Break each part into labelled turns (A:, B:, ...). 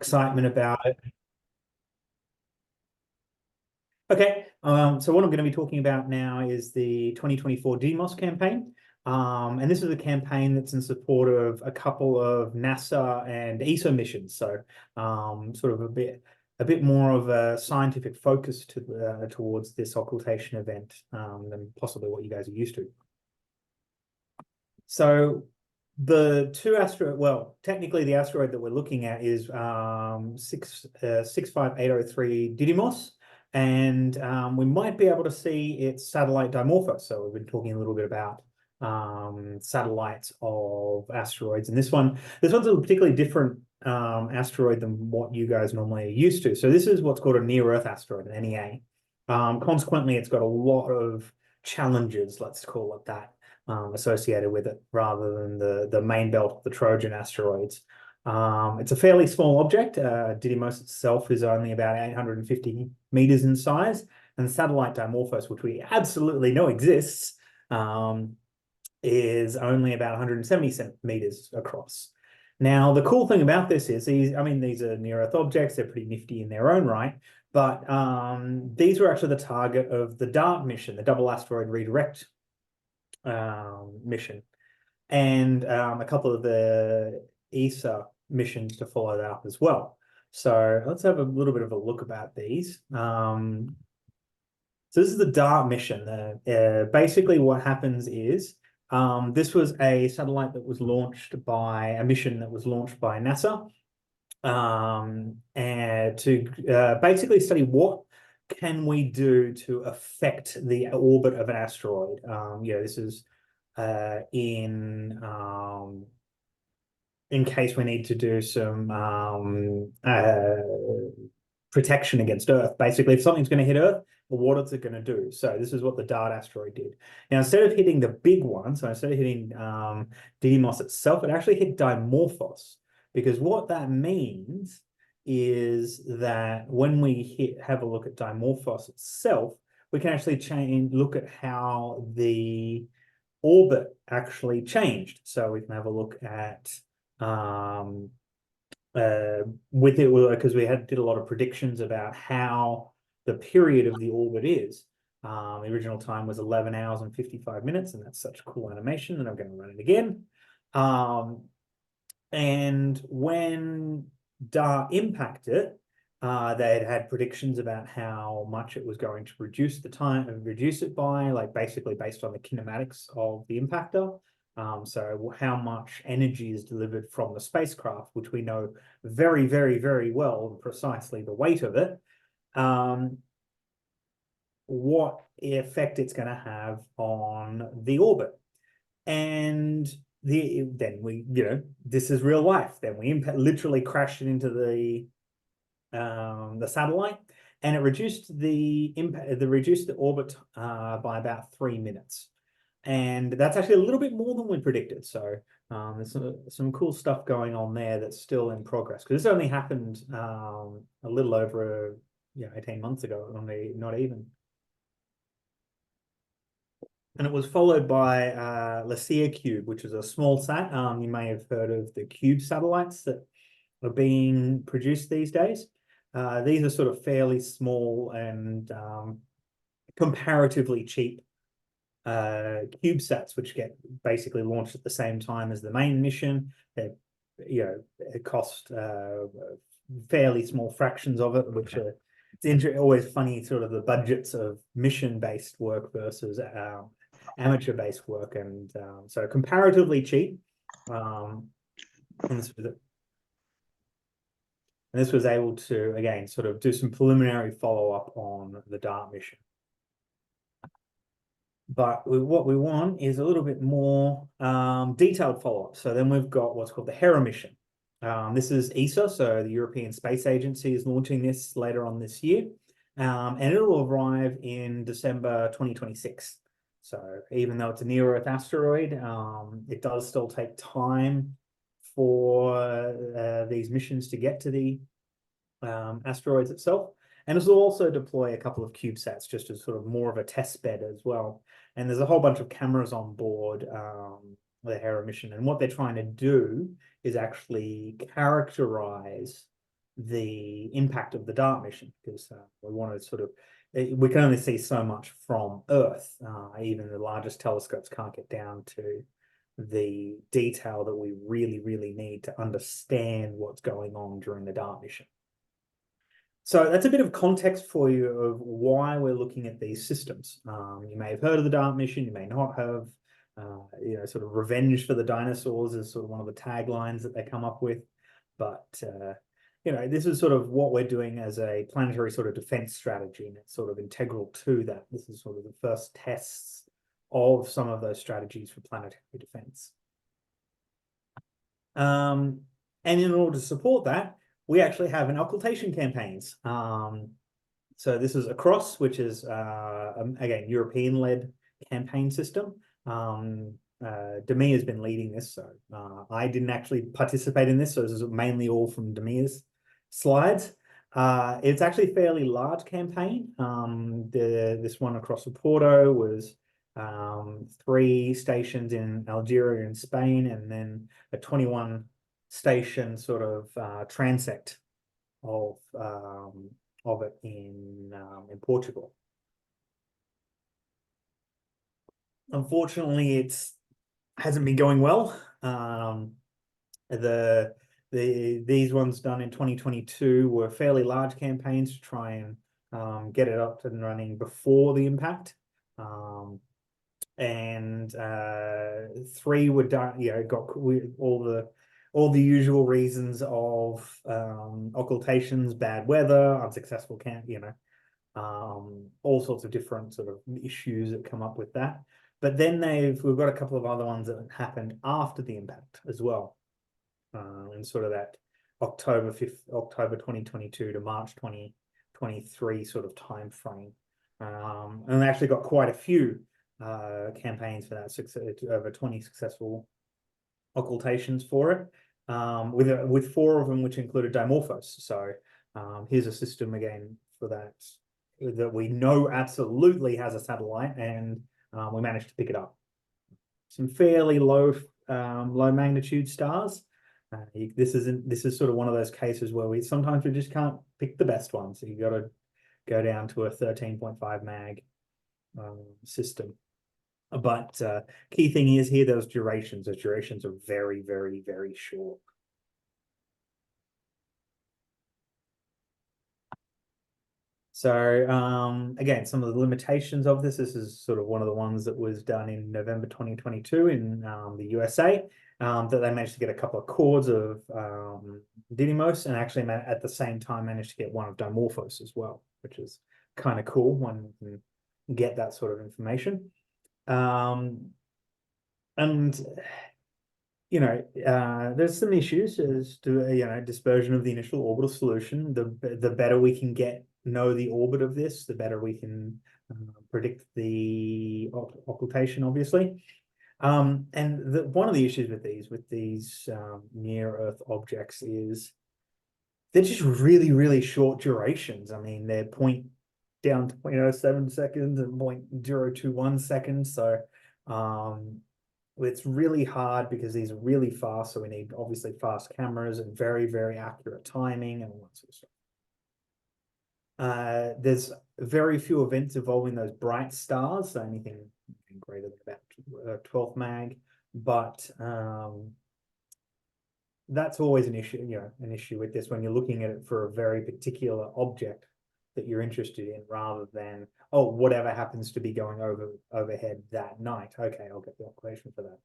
A: excitement about it. Okay, so what I'm going to be talking about now is the 2024 Didymos campaign. And this is a campaign that's in support of a couple of NASA and ESO missions. So sort of a bit more of a scientific focus towards this occultation event than possibly what you guys are used to. So the two asteroid, well, technically the asteroid that we're looking at is 65803 Didymos, and we might be able to see its satellite Dimorphos. So we've been talking a little bit about satellites of asteroids, and this one's a particularly different asteroid than what you guys normally are used to. So this is what's called a near-Earth asteroid, an NEA. Consequently, it's got a lot of challenges, let's call it that, associated with it, rather than the main belt of the Trojan asteroids. It's a fairly small object. Didymos itself is only about 850 meters in size, and the satellite Dimorphos, which we absolutely know exists, is only about 170 meters across. Now, the cool thing about this is these are near-Earth objects. They're pretty nifty in their own right, but these were actually the target of the DART mission, the Double Asteroid Redirect mission, and a couple of the ESA missions to follow that up as well. So let's have a little bit of a look about these. So this is the DART mission. Basically what happens is this was a satellite that was launched by a mission that was launched by NASA and to basically study what can we do to affect the orbit of an asteroid. This is in case we need to do some protection against Earth. Basically, if something's going to hit Earth, well, what is it going to do? So this is what the DART asteroid did. Now, instead of hitting the big one, so instead of hitting Didymos itself, it actually hit Dimorphos, because what that means is that when we have a look at Dimorphos itself, we can actually look at how the orbit actually changed. So we can have a look at with it, because we did a lot of predictions about how the period of the orbit is. The original time was 11 hours and 55 minutes, and that's such a cool animation, and I'm going to run it again. And when DART impacted, they had predictions about how much it was going to reduce the time and reduce it by, like, basically based on the kinematics of the impactor. So how much energy is delivered from the spacecraft, which we know very, very, very well, precisely the weight of it, what effect it's going to have on the orbit. And then we, this is real life. Then we literally crashed it into the satellite, and it reduced the orbit by about 3 minutes. And that's actually a little bit more than we predicted. So there's some cool stuff going on there that's still in progress, because this only happened a little over 18 months ago, only not even. And it was followed by Lycia Cube, which is a small sat. You may have heard of the Cube satellites that are being produced these days. These are sort of fairly small and comparatively cheap CubeSats, which get basically launched at the same time as the main mission. It cost fairly small fractions of it, which are always funny, sort of the budgets of mission-based work versus amateur-based work, and so comparatively cheap. And this was able to, again, sort of do some preliminary follow-up on the DART mission. But what we want is a little bit more detailed follow-up. So then we've got what's called the Hera mission. This is ESA, so the European Space Agency is launching this later on this year. And it will arrive in December 2026. So even though it's a near-Earth asteroid, it does still take time for these missions to get to the asteroids itself. And this will also deploy a couple of CubeSats just as sort of more of a test bed as well. And there's a whole bunch of cameras on board the Hera mission. And what they're trying to do is actually characterize the impact of the DART mission, because we want to sort of, we can only see so much from Earth. Even the largest telescopes can't get down to the detail that we really, really need to understand what's going on during the DART mission. So that's a bit of context for you of why we're looking at these systems. You may have heard of the DART mission, you may not have. Sort of revenge for the dinosaurs is sort of one of the taglines that they come up with. But, this is sort of what we're doing as a planetary sort of defense strategy, and it's sort of integral to that. This is sort of the first tests of some of those strategies for planetary defense. And in order to support that, we actually have an occultation campaigns. So this is ACROSS, which is, again, European-led campaign system. Demi has been leading this, so I didn't actually participate in this, so this is mainly all from Demi's slides. It's actually a fairly large campaign. This one across Porto was 3 stations in Algeria and Spain, and then a 21 station sort of transect of it in Portugal. Unfortunately, it hasn't been going well. These ones done in 2022 were fairly large campaigns to try and get it up and running before the impact. And 3 were done, got all the usual reasons of occultations, bad weather, unsuccessful all sorts of different sort of issues that come up with that. But then we've got a couple of other ones that happened after the impact as well, in sort of that October 2022 to March 2023 sort of time frame. And they actually got quite a few campaigns for that, over 20 successful occultations for it, with 4 of them which included Dimorphos. So here's a system again for that we know absolutely has a satellite, and we managed to pick it up. Some fairly low magnitude stars. This is sort of one of those cases where we just can't pick the best one. So you got to go down to a 13.5 mag system. But key thing is here, those durations. Those durations are very, very, very short. So again, some of the limitations of this is sort of one of the ones that was done in November 2022 in the USA, that they managed to get a couple of cords of Didymos, and actually at the same time managed to get one of Dimorphos as well, which is kind of cool when you can get that sort of information. There's some issues as to dispersion of the initial orbital solution. The better we can know the orbit of this, the better we can predict the occultation, obviously. And one of the issues with these near Earth objects is they're just really, really short durations. I mean, they're down to 0.07 seconds and 0.021 seconds. So it's really hard because these are really fast. So we need obviously fast cameras and very, very accurate timing and all that sort of stuff. There's very few events involving those bright stars, so anything greater than about 12 mag, but that's always an issue with this when you're looking at it for a very particular object that you're interested in, rather than whatever happens to be going overhead that night. Okay, I'll get the occultation for that.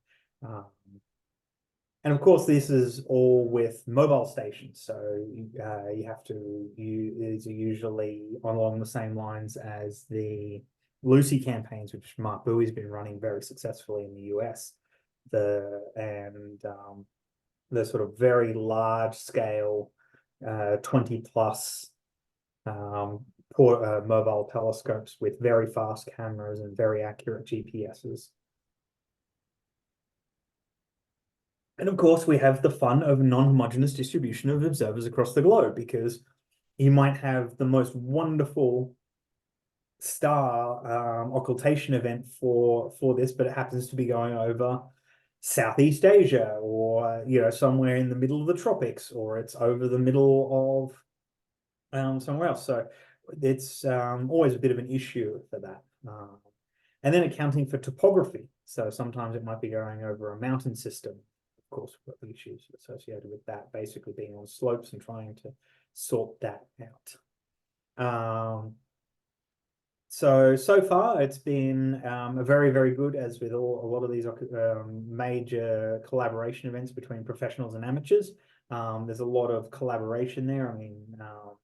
A: And of course, this is all with mobile stations, so these are usually along the same lines as the Lucy campaigns, which Mark Bowie's been running very successfully in the US. The sort of very large scale, 20 plus mobile telescopes with very fast cameras and very accurate GPSs. And of course, we have the fun of non-homogeneous distribution of observers across the globe, because you might have the most wonderful star occultation event for this, but it happens to be going over Southeast Asia, or somewhere in the middle of the tropics, or it's over the middle of somewhere else. So it's always a bit of an issue for that. And then accounting for topography. So sometimes it might be going over a mountain system. Of course, we've got the issues associated with that, basically being on slopes and trying to sort that out. So far, it's been a very, very good, as with a lot of these major collaboration events between professionals and amateurs. There's a lot of collaboration there. I mean,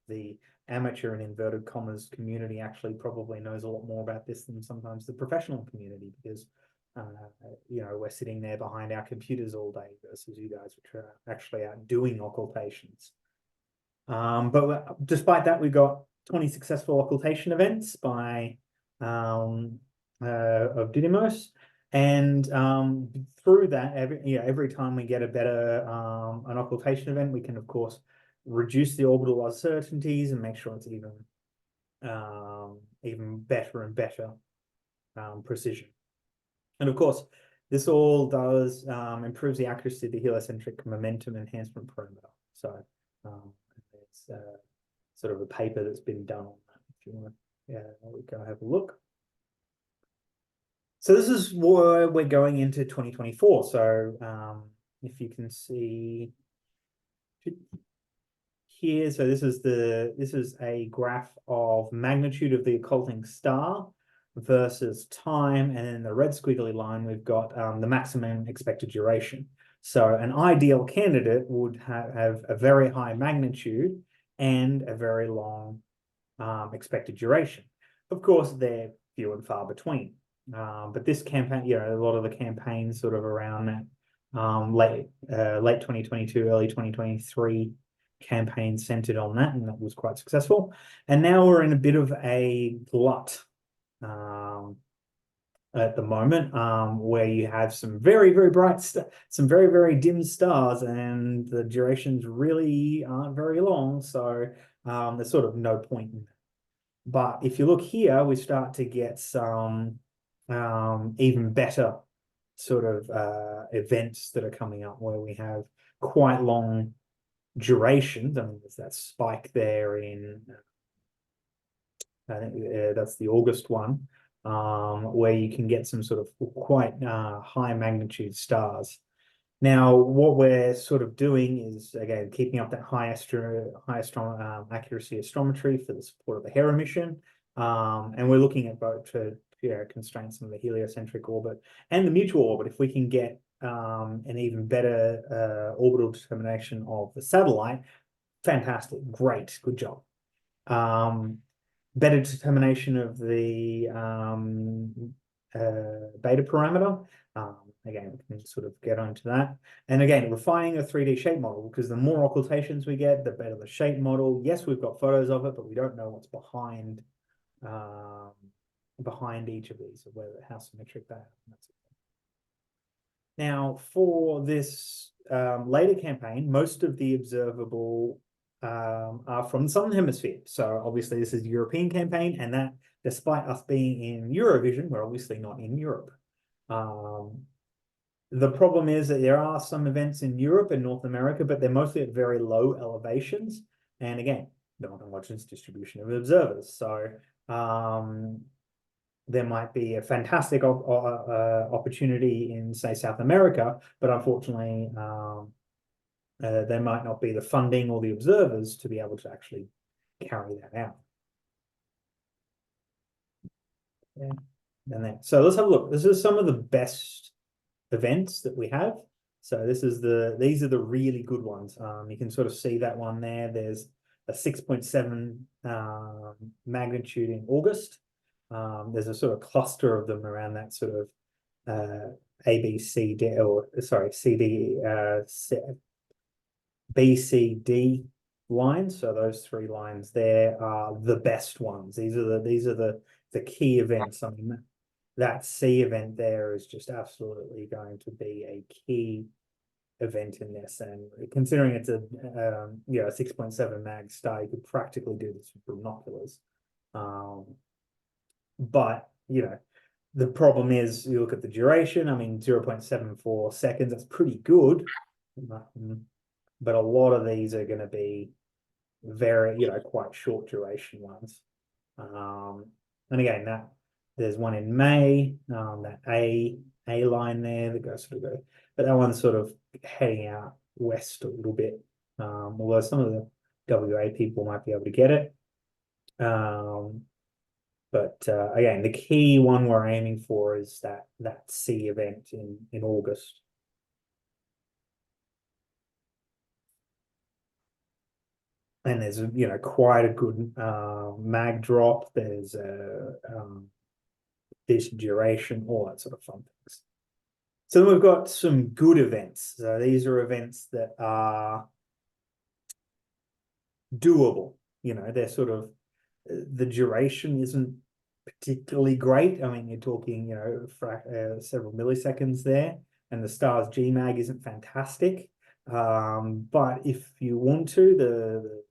A: the amateur and inverted commas community actually probably knows a lot more about this than sometimes the professional community, because we're sitting there behind our computers all day versus you guys, which are actually out doing occultations. But despite that, we've got 20 successful occultation events by of Didymos, and through that, every time we get a better an occultation event, we can of course reduce the orbital uncertainties and make sure it's even better and better precision. And of course, this all does improves the accuracy of the heliocentric momentum enhancement parameter. So it's sort of a paper that's been done on that. If you want to go have a look. So this is where we're going into 2024. So if you can see here, so this is a graph of magnitude of the occulting star versus time, and in the red squiggly line we've got the maximum expected duration. So an ideal candidate would have a very high magnitude and a very long expected duration. Of course, they're few and far between. But this campaign, a lot of the campaigns sort of around that late 2022, early 2023 campaign centered on that, and that was quite successful. And now we're in a bit of a glut at the moment, where you have some very, very bright, some very, very dim stars, and the durations really aren't very long. So there's sort of no point in that. But if you look here, we start to get some even better sort of events that are coming up, where we have quite long durations. I mean, there's that spike there in, I think that's the August one, where you can get some sort of quite high magnitude stars. Now, what we're sort of doing is, again, keeping up that high accuracy astrometry for the support of the Hera mission. And we're looking at both to constrain some of the heliocentric orbit and the mutual orbit. If we can get an even better orbital determination of the satellite, fantastic, great, good job. Better determination of the beta parameter. Again, we can sort of get onto that. And again, refining a 3D shape model, because the more occultations we get, the better the shape model. Yes, we've got photos of it, but we don't know what's behind each of these, or whether how symmetric they are. Now, for this later campaign, most of the observable are from the Southern Hemisphere. So obviously this is the European campaign, and that despite us being in Eurovision, we're obviously not in Europe. The problem is that there are some events in Europe and North America, but they're mostly at very low elevations. And again, not homogeneous distribution of observers. So there might be a fantastic opportunity in, say, South America, but unfortunately, there might not be the funding or the observers to be able to actually carry that out. Yeah. And then, so let's have a look. This is some of the best events that we have. So these are the really good ones. You can sort of see that one there. There's a 6.7 magnitude in August. There's a sort of cluster of them around that sort of ABCD, or sorry, BCD lines. So those three lines there are the best ones. These are the key events. I mean, that C event there is just absolutely going to be a key event in this. And considering it's a 6.7 mag star, you could practically do this with binoculars. But The problem is you look at the duration, I mean, 0.74 seconds, that's pretty good. But a lot of these are going to be very, quite short duration ones. And again, there's one in May, that A line there that goes sort of go, but that one's sort of heading out west a little bit. Although some of the WA people might be able to get it. But again, the key one we're aiming for is that C event in August. And there's quite a good mag drop. There's this duration, all that sort of fun things. So then we've got some good events. So these are events that are doable. They're sort of, the duration isn't particularly great. I mean, you're talking, several milliseconds there, and the star's Gmag isn't fantastic. But if you want to, the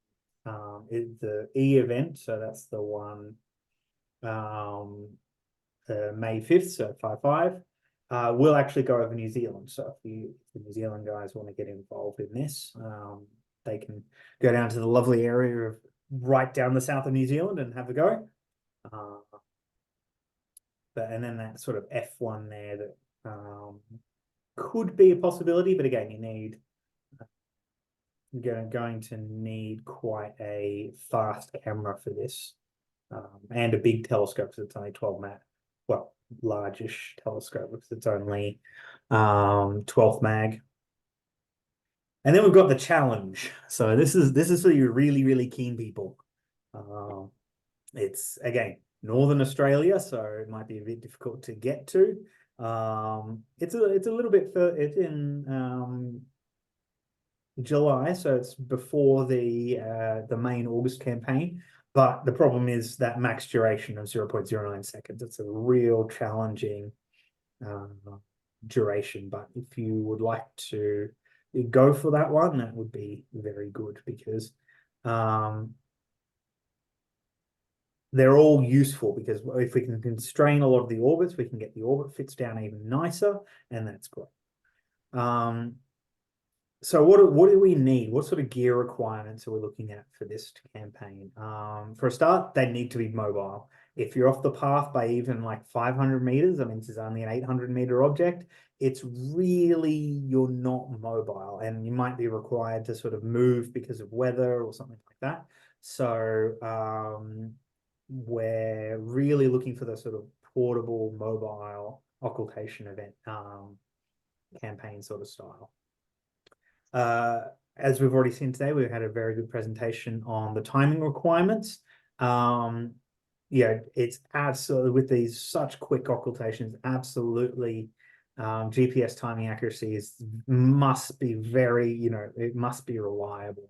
A: E event, so that's the one May 5th, so 5/5, will actually go over New Zealand. So if the New Zealand guys want to get involved in this, they can go down to the lovely area of right down the south of New Zealand and have a go. And then that sort of F1 there that could be a possibility, but again, you're going to need quite a fast camera for this, and a big telescope because it's only 12 mag. Well, largish telescope because it's only 12th mag. And then we've got the challenge. So this is for you really, really keen people. It's again Northern Australia, so it might be a bit difficult to get to. It's a little bit it's in July, so it's before the main August campaign. But the problem is that max duration of 0.09 seconds. It's a real challenging duration. But if you would like to go for that one, that would be very good because they're all useful, because if we can constrain a lot of the orbits, we can get the orbit fits down even nicer, and that's great. So what do we need? What sort of gear requirements are we looking at for this campaign? For a start, they need to be mobile. If you're off the path by even like 500 meters, I mean, this is only an 800-meter object, it's really, you're not mobile, and you might be required to sort of move because of weather or something like that. So we're really looking for the sort of portable, mobile occultation event campaign sort of style. As we've already seen today, we've had a very good presentation on the timing requirements. It's absolutely, with these such quick occultations, absolutely GPS timing accuracy must be very, it must be reliable.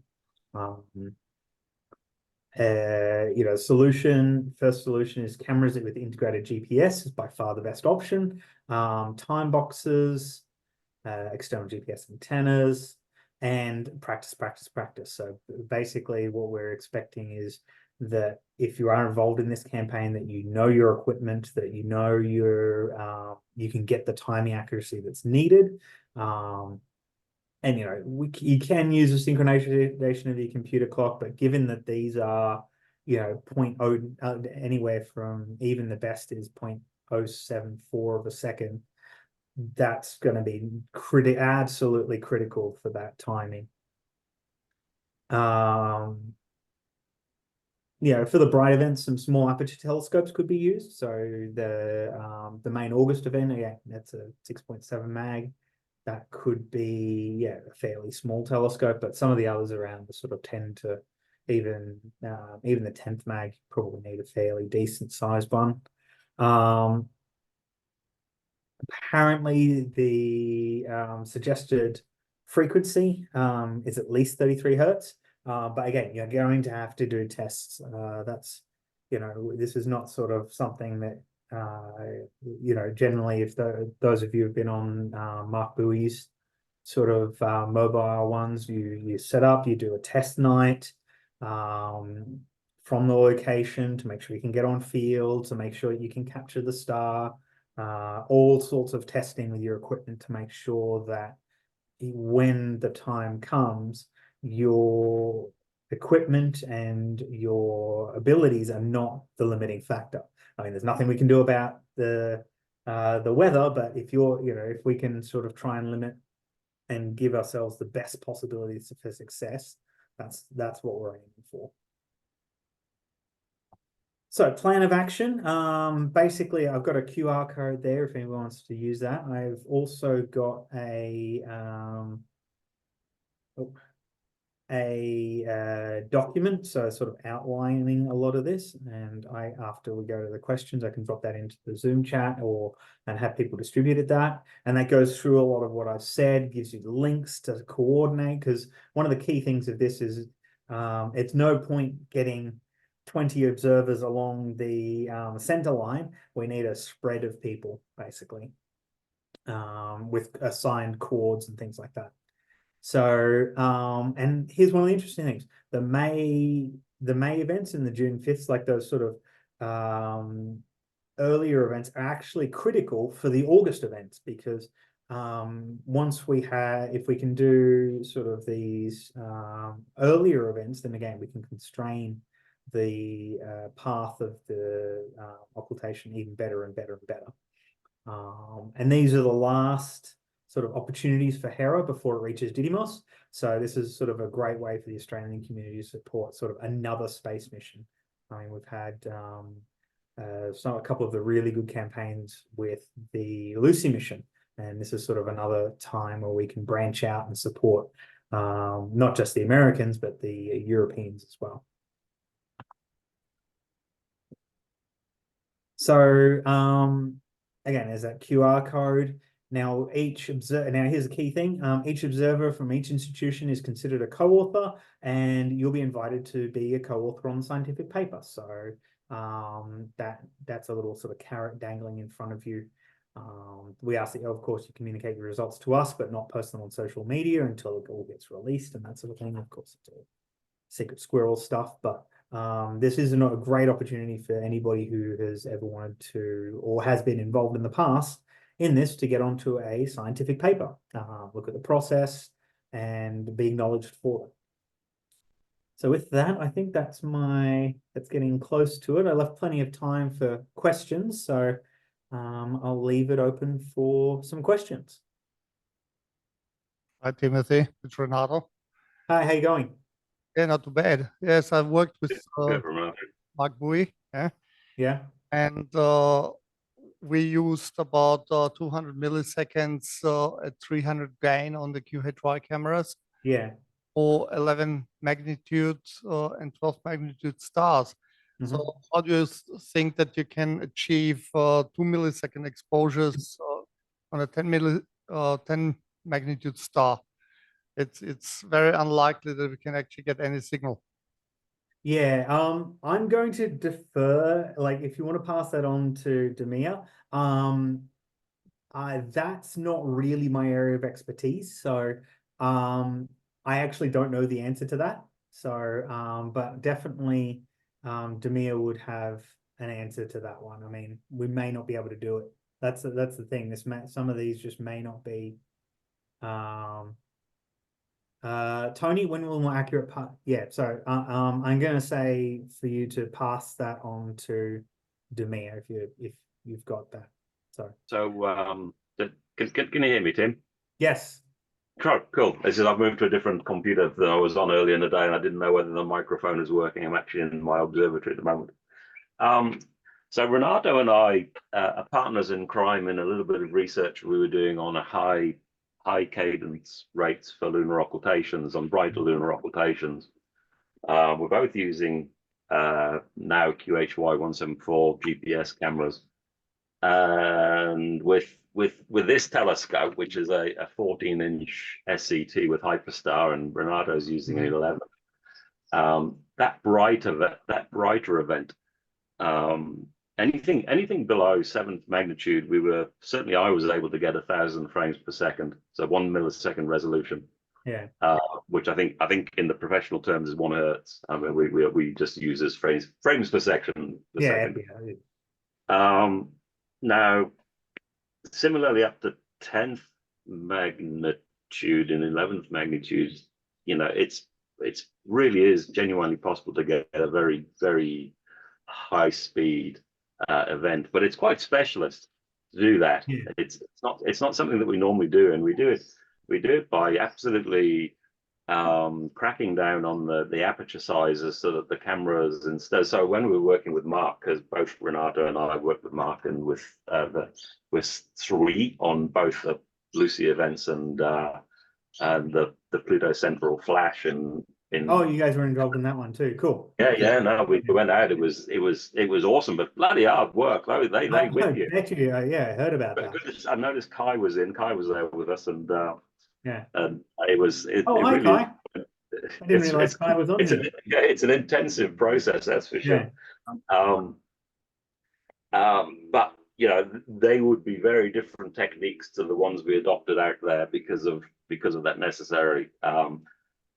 A: First solution is cameras with integrated GPS is by far the best option. Time boxes, external GPS antennas, and practice. So basically what we're expecting is that if you are involved in this campaign, that you know your equipment, that you know you can get the timing accuracy that's needed. And you can use a synchronization of your computer clock, but given that these are 0.0 anywhere from, even the best is 0.074 of a second, that's going to be absolutely critical for that timing. For the bright events, some small aperture telescopes could be used. So the main August event, again, that's a 6.7 mag. That could be a fairly small telescope, but some of the others around the sort of 10 to even the 10th mag probably need a fairly decent sized one. Apparently the suggested frequency is at least 33 hertz. But again, you're going to have to do tests. That's, this is not sort of something that, generally, if those of you have been on Mark Bowie's sort of mobile ones, you set up, you do a test night from the location to make sure you can get on field, to make sure you can capture the star. all sorts of testing with your equipment to make sure that when the time comes, your equipment and your abilities are not the limiting factor. I mean, there's nothing we can do about the weather, but if if we can sort of try and limit and give ourselves the best possibilities for success, that's what we're aiming for. So plan of action, basically I've got a QR code there if anyone wants to use that. I've also got a document, so sort of outlining a lot of this. And after we go to the questions, I can drop that into the Zoom chat and have people distributed that. And that goes through a lot of what I've said, gives you the links to coordinate, because one of the key things of this is it's no point getting 20 observers along the center line. We need a spread of people, basically, with assigned chords and things like that. So, and here's one of the interesting things: the May events and the June 5th, like those sort of earlier events, are actually critical for the August events, because if we can do sort of these earlier events, then again we can constrain the path of the occultation even better and better and better. And these are the last sort of opportunities for Hera before it reaches Didymos. So this is sort of a great way for the Australian community to support sort of another space mission. I mean, we've had a couple of the really good campaigns with the Lucy mission, and this is sort of another time where we can branch out and support not just the Americans, but the Europeans as well. So again, there's that QR code. Now, here's a key thing. Each observer from each institution is considered a co-author, and you'll be invited to be a co-author on the scientific paper. So that's a little sort of carrot dangling in front of you. We ask that, of course, you communicate your results to us, but not post them on social media until it all gets released and that sort of thing. Of course, it's all secret squirrel stuff, but this is a great opportunity for anybody who has ever wanted to or has been involved in the past in this to get onto a scientific paper, look at the process and be acknowledged for it. So with that, I think that's getting close to it. I left plenty of time for questions, so I'll leave it open for some questions.
B: Hi, Timothy. It's Renato.
A: Hi, how you going?
B: Yeah, not too bad. Yes, I've worked with Mark Bowie. Yeah.
A: Yeah.
B: And we used about 200 milliseconds at 300 gain on the QHY cameras.
A: Yeah.
B: For 11 magnitude and 12 magnitude stars. Mm-hmm. So how do you think that you can achieve 2 millisecond exposures on a 10 magnitude star? It's very unlikely that we can actually get any signal.
A: Yeah, I'm going to defer, like if you want to pass that on to Demir. That's not really my area of expertise. So I actually don't know the answer to that. So but definitely Demir would have an answer to that one. I mean, we may not be able to do it. That's the thing. Some of these just may not be Tony, when will more accurate part? Yeah, so I'm going to say for you to pass that on to Demir if you've got that. So
C: can you hear me, Tim?
A: Yes.
C: Cool. This is I've moved to a different computer than I was on earlier in the day, and I didn't know whether the microphone is working. I'm actually in my observatory at the moment. So Renato and I are partners in crime in a little bit of research we were doing on a high cadence rates for lunar occultations, on brighter lunar occultations. We're both using now QHY 174 GPS cameras, and with this telescope, which is a 14-inch SCT with hyperstar, and Renato's using an 11. That brighter event, anything below 7th magnitude, I was able to get 1,000 frames per second, so 1 millisecond resolution.
A: Yeah.
C: Which I think in the professional terms is 1 hertz. I mean, we just use as frames per second.
A: Yeah.
C: Now, similarly up to 10th magnitude and 11th magnitude, you know, it's really is genuinely possible to get a very, very high speed event, but it's quite specialist to do that.
A: Yeah.
C: It's not something that we normally do, and we do it by absolutely cracking down on the aperture sizes so that the cameras instead. So when we were working with Mark, because both Renato and I worked with Mark and with 3 on both the Lucy events and the Pluto Central Flash and
A: Oh, you guys were involved in that one too. Cool.
C: yeah, no, we went out. It was awesome, but bloody hard work. They whip you.
A: Bet you, yeah, I heard about
C: But
A: that.
C: I noticed Kai was there with us, and
A: Yeah.
C: it
A: Hi,
C: really
A: Kai. I didn't realize Kai was on here.
C: it's an intensive process, that's for sure. But you know, they would be very different techniques to the ones we adopted out there because of that necessary.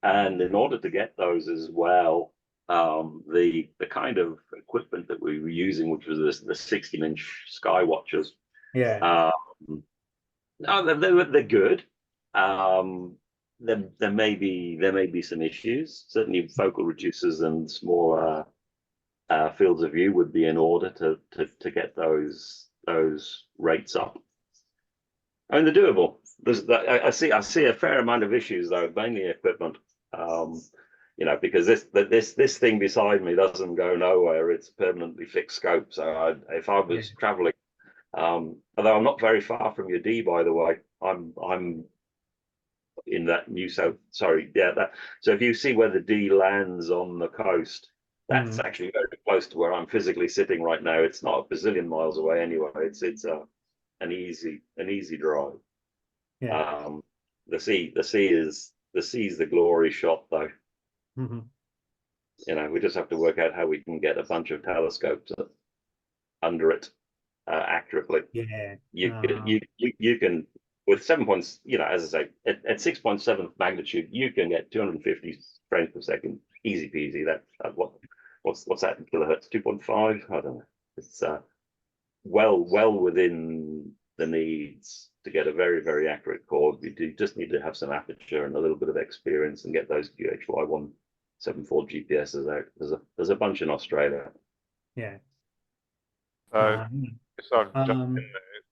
C: And in order to get those as well, the kind of equipment that we were using, which was the 16-inch sky watchers,
A: Yeah.
C: no, they're good. There may be some issues. Certainly, focal reducers and smaller fields of view would be in order to get those rates up. I mean, they're doable. I see a fair amount of issues though, mainly equipment. You know, because this thing beside me doesn't go nowhere. It's a permanently fixed scope. So if I was traveling, although I'm not very far from your D, by the way, I'm in that so if you see where the D lands on the coast, that's actually very close to where I'm physically sitting right now. It's not a bazillion miles away anyway. It's an easy drive.
A: Yeah.
C: The sea is the glory shot though. You know, we just have to work out how we can get a bunch of telescopes under it accurately.
A: Yeah.
C: You can with 7 points, you know, as I say, at 6.7 magnitude, you can get 250 frames per second, easy peasy. That what's that in kilohertz? 2.5? I don't know. It's well within the needs to get a very, very accurate chord. You do just need to have some aperture and a little bit of experience and get those QHY 174 GPSs out. There's a bunch in Australia.
A: Yeah.
D: So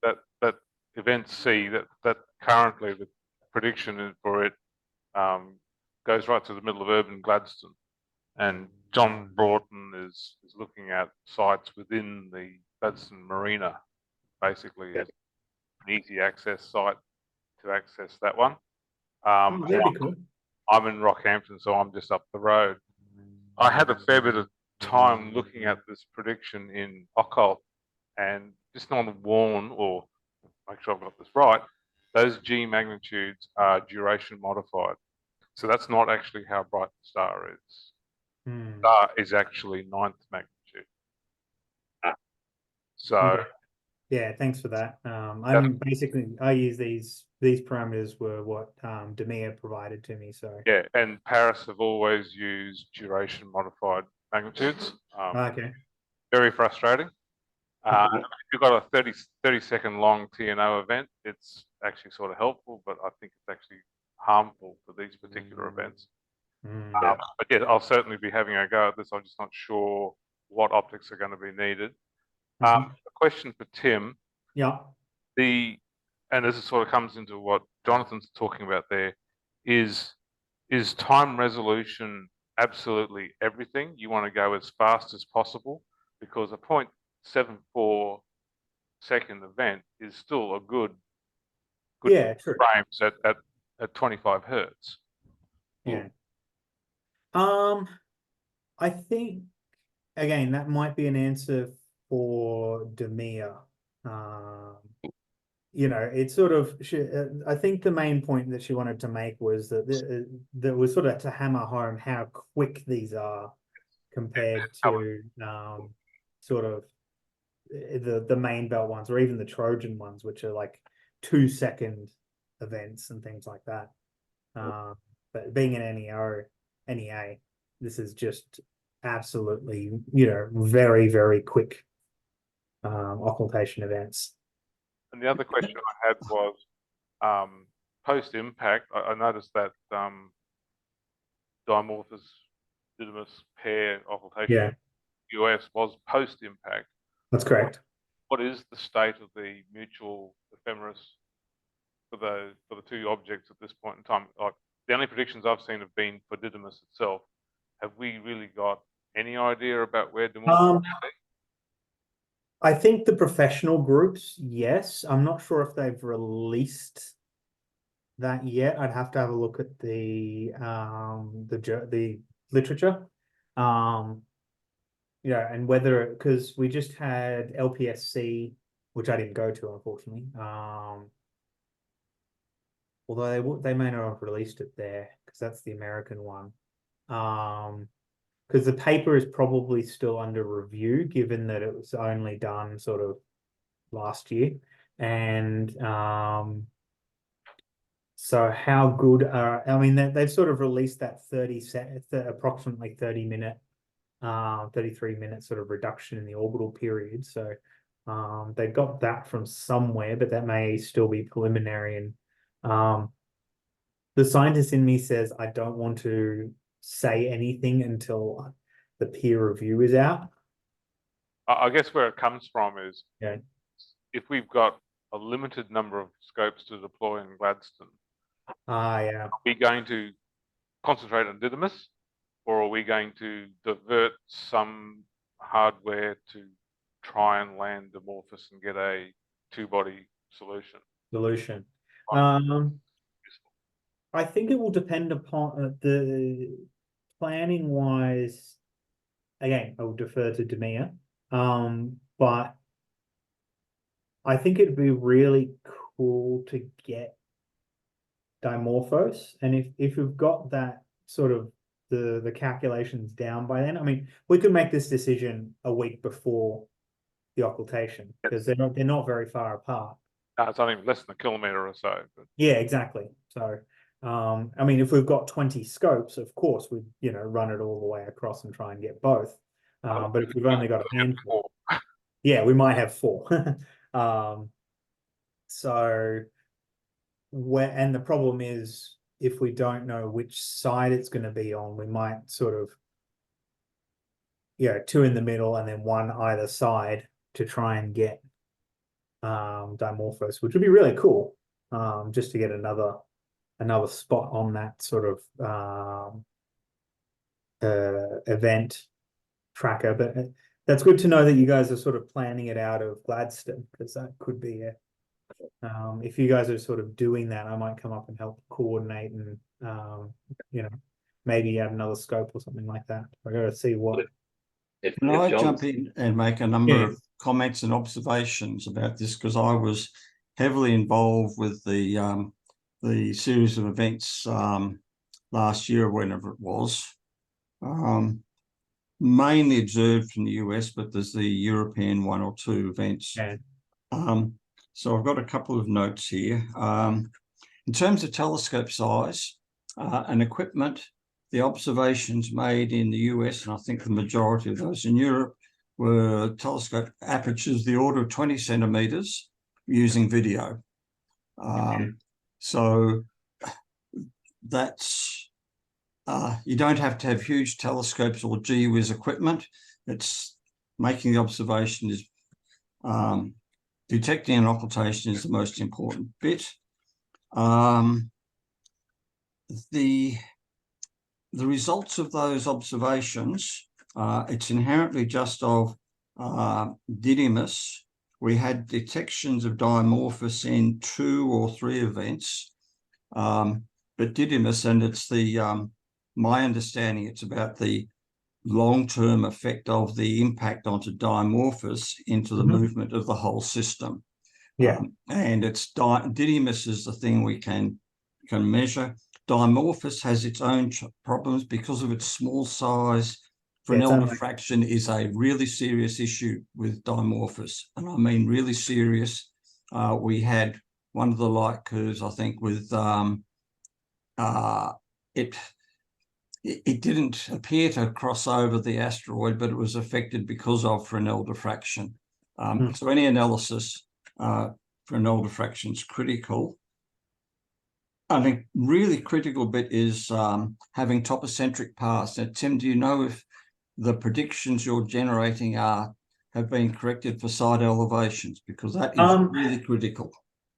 D: that event C, that currently the prediction for it goes right to the middle of urban Gladstone, and John Broughton is looking at sites within the Gladstone Marina, basically as an easy access site to access that one.
A: That'd be cool.
D: I'm in Rockhampton, so I'm just up the road. I had a fair bit of time looking at this prediction in occult, and just on the warn, or make sure I've got this right, those G magnitudes are duration modified. So that's not actually how bright the star is. Star is actually 9th magnitude. So
A: yeah, thanks for that. I use these parameters were what Demia provided to me. So
D: yeah, and Paris have always used duration modified magnitudes.
A: Okay.
D: Very frustrating. If you've got a 30-second long TNO event, it's actually sort of helpful, but I think it's actually harmful for these particular events. But yeah, I'll certainly be having a go at this. I'm just not sure what optics are going to be needed. A question for Tim.
A: Yeah.
D: And this sort of comes into what Jonathan's talking about there, is time resolution absolutely everything? You want to go as fast as possible, because a 0.74 second event is still a good
A: true.
D: frames at 25 hertz.
A: Yeah. I think again that might be an answer for Demia. You know, it's sort of I think the main point that she wanted to make was that that was sort of to hammer home how quick these are compared to sort of the main belt ones, or even the Trojan ones, which are like 2-second events and things like that. But being an NEA, this is just absolutely, you know, very, very quick occultation events.
D: And the other question I had was, post-impact, I noticed that Didymos pair occultation
A: Yeah,
D: US was post-impact.
A: that's correct.
D: What is the state of the mutual ephemeris for the two objects at this point in time? Like, the only predictions I've seen have been for Didymos itself. Have we really got any idea about where Dimorphos will be?
A: I think the professional groups, yes. I'm not sure if they've released that yet. I'd have to have a look at the literature. Yeah, and whether, because we just had LPSC, which I didn't go to, unfortunately. Although they may not have released it there, because that's the American one. Because the paper is probably still under review, given that it was only done sort of last year. And so how good are, I mean, they've sort of released that approximately 30-minute, 33-minute sort of reduction in the orbital period. So they got that from somewhere, but that may still be preliminary. And the scientist in me says, I don't want to say anything until the peer review is out.
D: I guess where it comes from is,
A: Yeah.
D: if we've got a limited number of scopes to deploy in Gladstone,
A: Yeah.
D: are we going to concentrate on Didymos, or are we going to divert some hardware to try and land Dimorphos and get a two-body solution?
A: I think it will depend upon the planning wise. Again, I will defer to Demir. But I think it'd be really cool to get Dimorphos, and if we've got that sort of the calculations down by then, I mean, we could make this decision a week before the occultation, because they're not very far apart.
D: It's only less than a kilometer or so. But
A: yeah, exactly. So I mean, if we've got 20 scopes, of course we'd run it all the way across and try and get both. But if we've only got a handful, yeah, we might have 4. So and the problem is, if we don't know which side it's going to be on, we might sort of 2 in the middle and then 1 either side to try and get Dimorphos, which would be really cool, just to get another spot on that sort of event tracker. But that's good to know that you guys are sort of planning it out of Gladstone, because that could be if you guys are sort of doing that, I might come up and help coordinate and maybe add another scope or something like that. I got to see what.
E: Can I jump in and make a number of comments and observations about this, because I was heavily involved with the series of events last year, whenever it was, mainly observed from the US, but there's the European 1 or 2 events. So I've got a couple of notes here. In terms of telescope size and equipment, the observations made in the US, and I think the majority of those in Europe, were telescope apertures the order of 20 centimeters using video. So that's, you don't have to have huge telescopes or gee whiz equipment. It's making the observation is, detecting an occultation is the most important bit. The results of those observations, it's inherently just of Didymos. We had detections of Dimorphos in 2 or 3 events, but Didymos, and it's the my understanding, it's about the long-term effect of the impact onto Dimorphos into the movement of the whole system. And it's Didymos is the thing we can measure. Dimorphos has its own problems because of its small size. Fresnel diffraction is a really serious issue with Dimorphos, and I mean really serious. We had one of the light curves, I think, with it didn't appear to cross over the asteroid, but it was affected because of Fresnel diffraction. So any analysis Fresnel diffraction is critical. I think really critical bit is having topocentric paths. Now, Tim, do you know if the predictions you're generating have been corrected for side elevations? Because that is really critical.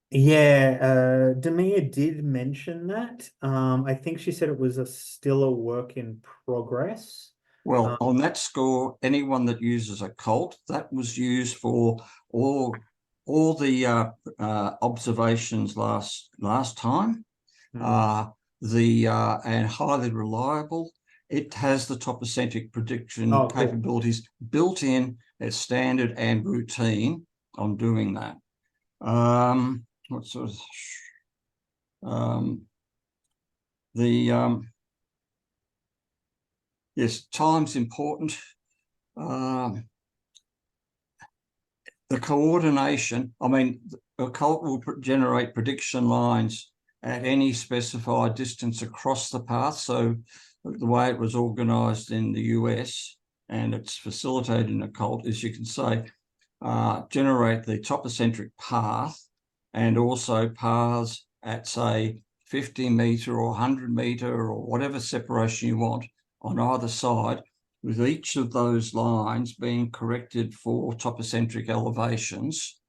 A: Yeah, Demia did mention that. I think she said it was still a work in progress.
E: Well, on that score, anyone that uses a cult, that was used for all the observations last time. And highly reliable. It has the topocentric prediction capabilities built in as standard and routine on doing that. What sort of yes, time's important. The coordination, I mean, a cult will generate prediction lines at any specified distance across the path. So the way it was organized in the US, and it's facilitated in a cult, is you can say, generate the topocentric path and also paths at, say, 50 meter or 100 meter or whatever separation you want on either side, with each of those lines being corrected for topocentric elevations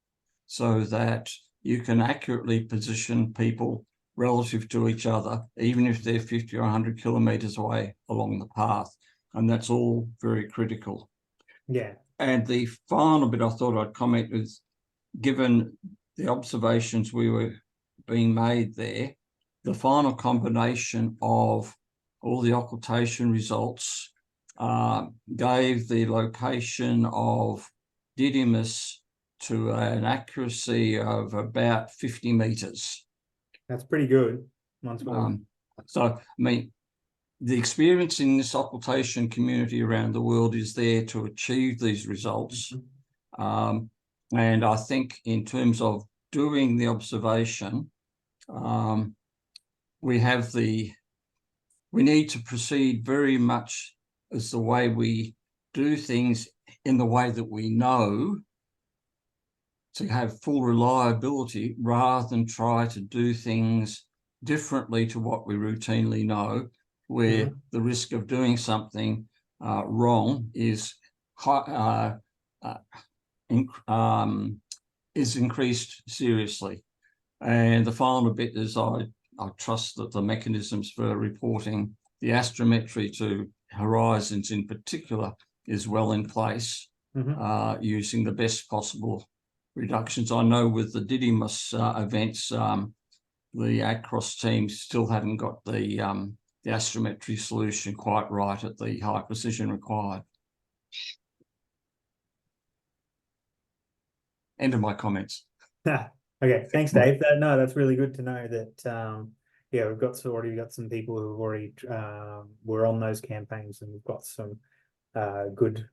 E: so that you can accurately position people relative to each other, even if they're 50 or 100 kilometers away along the path. And that's all very critical.
A: Yeah.
E: And the final bit I thought I'd comment is, given the observations we were being made there, the final combination of all the occultation results gave the location of Didymos to an accuracy of about 50 meters.
A: That's pretty good.
E: So, I mean, the experience in this occultation community around the world is there to achieve these results. And I think in terms of doing the observation, we need to proceed very much as the way we do things in the way that we know, to have full reliability, rather than try to do things differently to what we routinely know, where the risk of doing something wrong is increased seriously. And the final bit is I trust that the mechanisms for reporting the astrometry to horizons in particular is well in place, using the best possible reductions. I know with the Didymos events, the ACROSS team still haven't got the astrometry solution quite right at the high precision required. End of my comments.
A: Okay, thanks, Dave. No, that's really good to know that. Yeah, we've already got some people who have already were on those campaigns, and we've got some good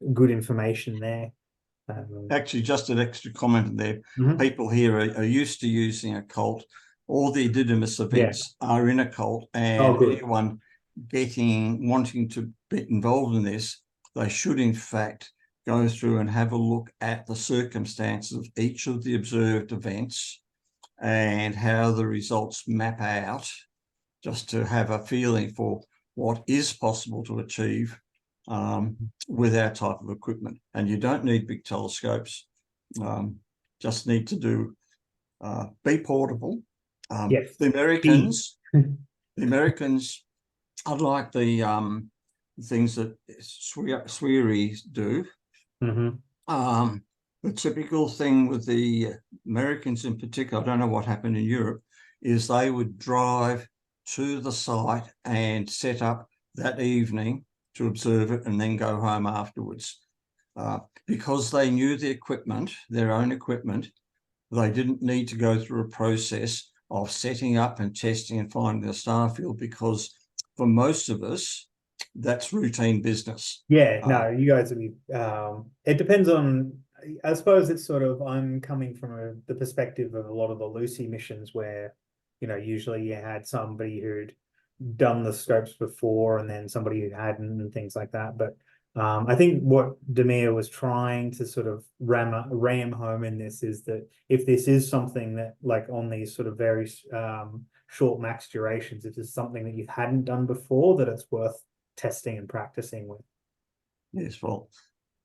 A: information there.
E: Actually, just an extra comment there. People here are used to using a cult. All the Didymos events are in a cult, and anyone wanting to get involved in this, they should in fact go through and have a look at the circumstances of each of the observed events and how the results map out, just to have a feeling for what is possible to achieve with our type of equipment. And you don't need big telescopes, just need to be portable. The Americans, unlike the things that Swearies do, the typical thing with the Americans in particular, I don't know what happened in Europe, is they would drive to the site and set up that evening to observe it and then go home afterwards. Because they knew the equipment, their own equipment, they didn't need to go through a process of setting up and testing and finding the star field, because for most of us, that's routine business.
A: Yeah, no, you guys will be, it depends on, I suppose it's sort of, I'm coming from the perspective of a lot of the Lucy missions where, usually you had somebody who'd done the scopes before and then somebody who hadn't and things like that. But I think what Demir was trying to sort of ram home in this is that if this is something that, like, on these sort of very short max durations, if it's something that you hadn't done before, that it's worth testing and practicing with.
E: Yes, well,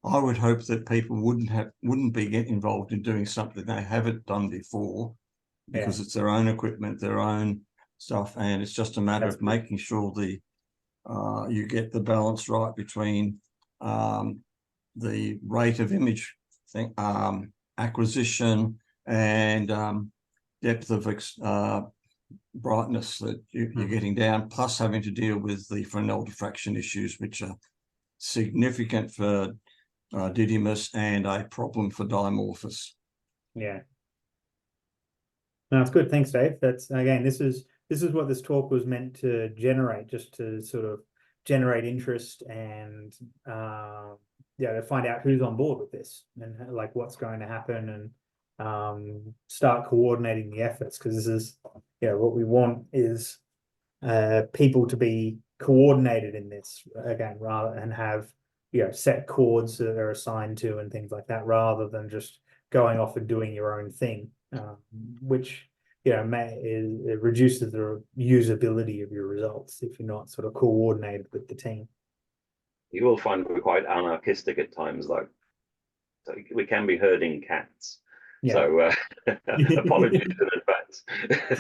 E: I would hope that people wouldn't be getting involved in doing something they haven't done before, because it's their own equipment, their own stuff, and it's just a matter of making sure you get the balance right between the rate of image acquisition and depth of brightness that you're getting down, plus having to deal with the Fresnel diffraction issues, which are significant for Didymos and a problem for Dimorphos.
A: Yeah. No, it's good. Thanks, Dave. That's, again, this is what this talk was meant to generate, just to sort of generate interest and to find out who's on board with this and like what's going to happen, and start coordinating the efforts, because this is what we want is people to be coordinated in this, again, rather, and have set chords that are assigned to and things like that, rather than just going off and doing your own thing, which it reduces the usability of your results if you're not sort of coordinated with the team.
C: You will find we're quite anarchistic at times, though. So we can be herding cats. Yeah. So apologies in advance.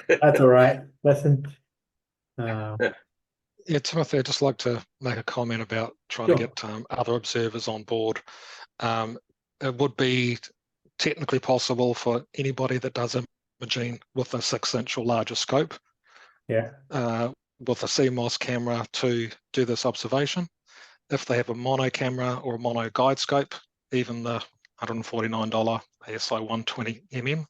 A: That's all right. Listen.
F: Yeah, Timothy, I'd just like to make a comment about trying to get other observers on board. It would be technically possible for anybody that does imaging with a 6-inch or larger scope, with a CMOS camera, to do this observation. If they have a mono camera or a mono guide scope, even the $149 ASI 120mm,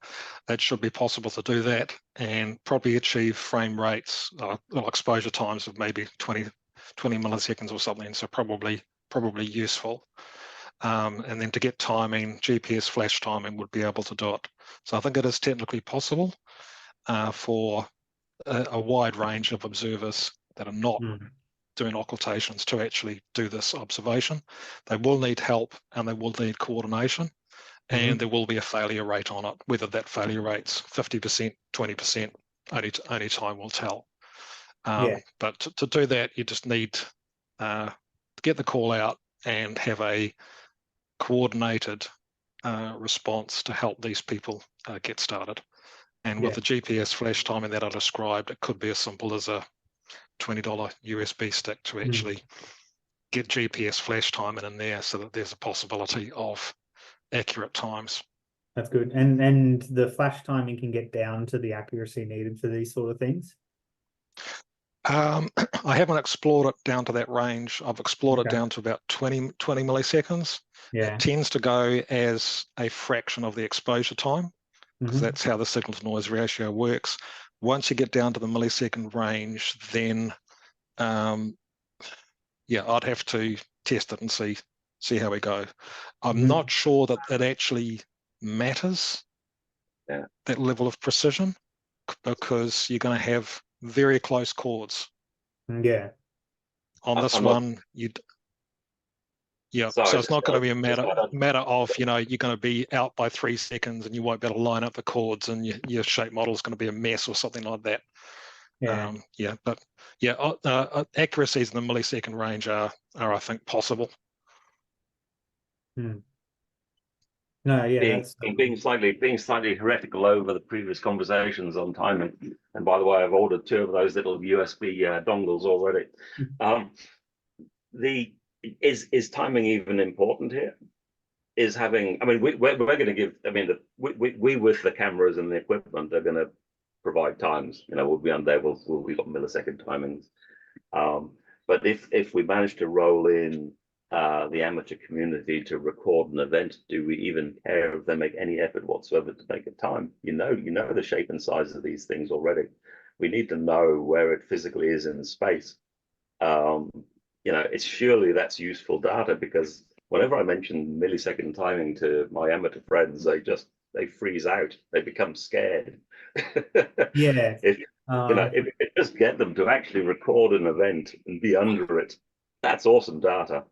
F: it should be possible to do that and probably achieve frame rates, exposure times of maybe 20 milliseconds or something. So probably useful. And then to get timing, GPS flash timing would be able to do it. So I think it is technically possible for a wide range of observers that are not doing occultations to actually do this observation. They will need help and they will need coordination, and there will be a failure rate on it. Whether that failure rate's 50%, 20%, only time will tell. But to do that, you just need to get the call out and have a coordinated response to help these people get started. And with the GPS flash timing that I described, it could be as simple as a $20 USB stick to actually get GPS flash timing in there, so that there's a possibility of accurate times.
A: That's good. And the flash timing can get down to the accuracy needed for these sort of things?
F: I haven't explored it down to that range. I've explored it down to about 20 milliseconds. It tends to go as a fraction of the exposure time, because that's how the signal to noise ratio works. Once you get down to the millisecond range, then I'd have to test it and see how we go. I'm not sure that it actually matters, that level of precision, because you're going to have very close chords. On this one, so it's not going to be a matter of, you're going to be out by 3 seconds and you won't be able to line up the chords and your shape model is going to be a mess or something like that. Accuracies in the millisecond range are I think, possible.
C: Being slightly heretical over the previous conversations on timing, and by the way, I've ordered 2 of those little USB dongles already. Is timing even important here? Is having, I mean, we're going to give, I mean, we with the cameras and the equipment are going to provide times. We'll be on there. We've got millisecond timings. But if we manage to roll in the amateur community to record an event, do we even care if they make any effort whatsoever to make a time? You know the shape and size of these things already. We need to know where it physically is in space. It's surely that's useful data, because whenever I mention millisecond timing to my amateur friends, they freeze out. They become scared. If it just get them to actually record an event and be under it, that's awesome data.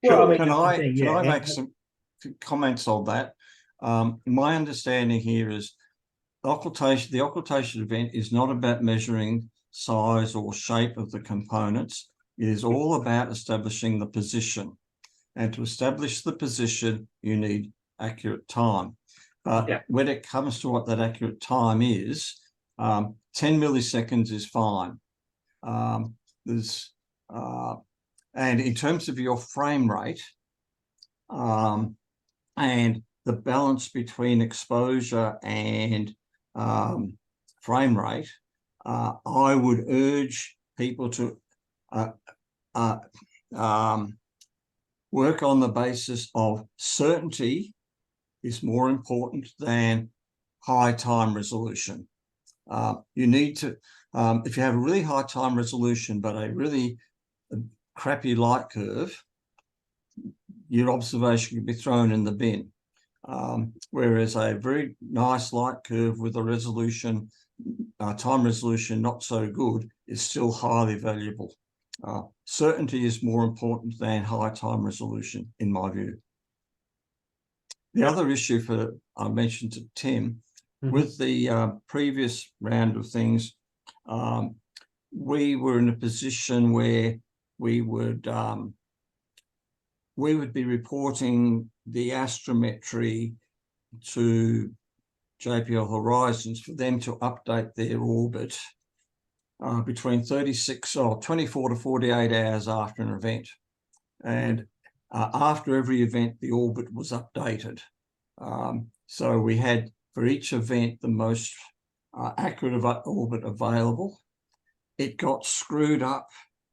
A: Well, I mean,
E: Can
A: that's the
E: I
A: thing,
E: can
A: yeah,
E: I make
A: and-
E: some comments on that? My understanding here is the occultation event is not about measuring size or shape of the components. It is all about establishing the position. And to establish the position, you need accurate time. But when it comes to what that accurate time is, 10 milliseconds is fine. And in terms of your frame rate, and the balance between exposure and frame rate, I would urge people to work on the basis of certainty is more important than high time resolution. You need to, if you have a really high time resolution, but a really crappy light curve, your observation can be thrown in the bin. Whereas a very nice light curve with a resolution, time resolution not so good, is still highly valuable. Certainty is more important than high time resolution, in my view. The other issue I mentioned to Tim, with the previous round of things, we were in a position where we would be reporting the astrometry to JPL Horizons for them to update their orbit between 24 to 48 hours after an event. And after every event, the orbit was updated. So we had, for each event, the most accurate orbit available. It got screwed up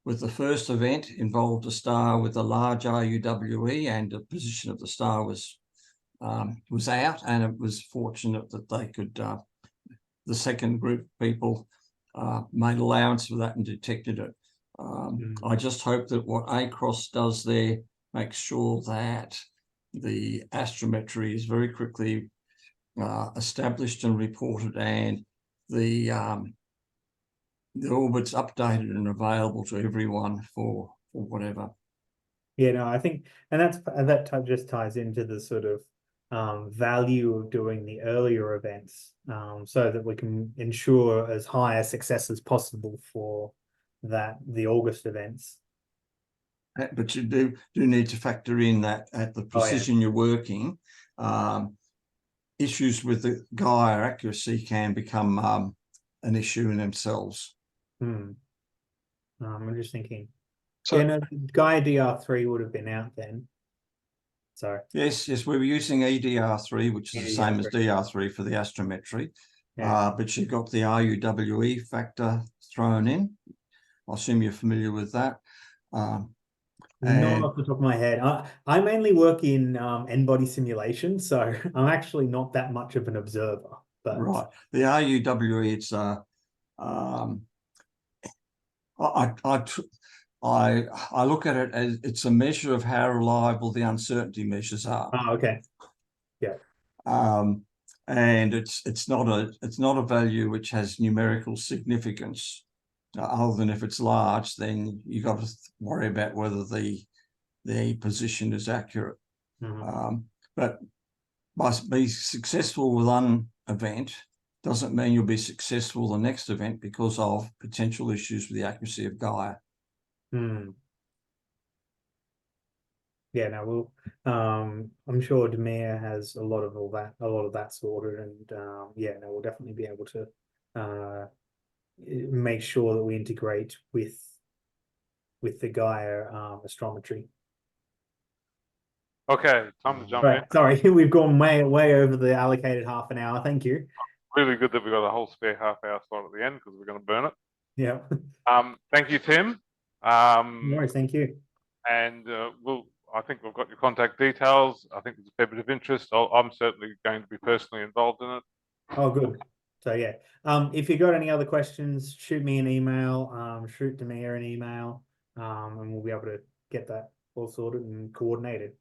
E: with the first event, involved a star with a large RUWE, and the position of the star was out, and it was fortunate that they could, the second group of people made allowance for that and detected it. I just hope that what ACROSS does there makes sure that the astrometry is very quickly established and reported, and the orbit's updated and available to everyone for whatever.
A: Yeah, no, I think, and that just ties into the sort of value of doing the earlier events, so that we can ensure as high a success as possible for the August events.
E: But you do need to factor in that at the precision you're working, issues with the Gaia accuracy can become an issue in themselves.
A: I'm just thinking.
F: So,
A: yeah, no, Gaia DR3 would have been out then. So
E: yes, we were using EDR3, which is the same as DR3 for the astrometry. But you've got the RUWE factor thrown in. I assume you're familiar with that.
A: Not off the top of my head. I mainly work in N-body simulation, so I'm actually not that much of an observer. But
E: right, the RUWE, it's I look at it as it's a measure of how reliable the uncertainty measures are.
A: Oh, okay. Yeah.
E: And it's not a value which has numerical significance. Other than if it's large, then you got to worry about whether the position is accurate. But by being successful with one event doesn't mean you'll be successful the next event because of potential issues with the accuracy of Gaia.
A: Yeah, no, I'm sure Demir has a lot of that sorted, and yeah, no, we'll definitely be able to make sure that we integrate with the Gaia astrometry.
D: Okay, time to jump in.
A: Sorry, we've gone way over the allocated half an hour. Thank you.
D: Really good that we got a whole spare half-hour slot at the end because we're going to burn it.
A: Yeah.
D: Thank you, Tim.
A: No worries, thank you.
D: And I think we've got your contact details. I think there's a fair bit of interest. I'm certainly going to be personally involved in it.
A: Oh, good. So yeah, if you got any other questions, shoot me an email, shoot Demir an email, and we'll be able to get that all sorted and coordinated.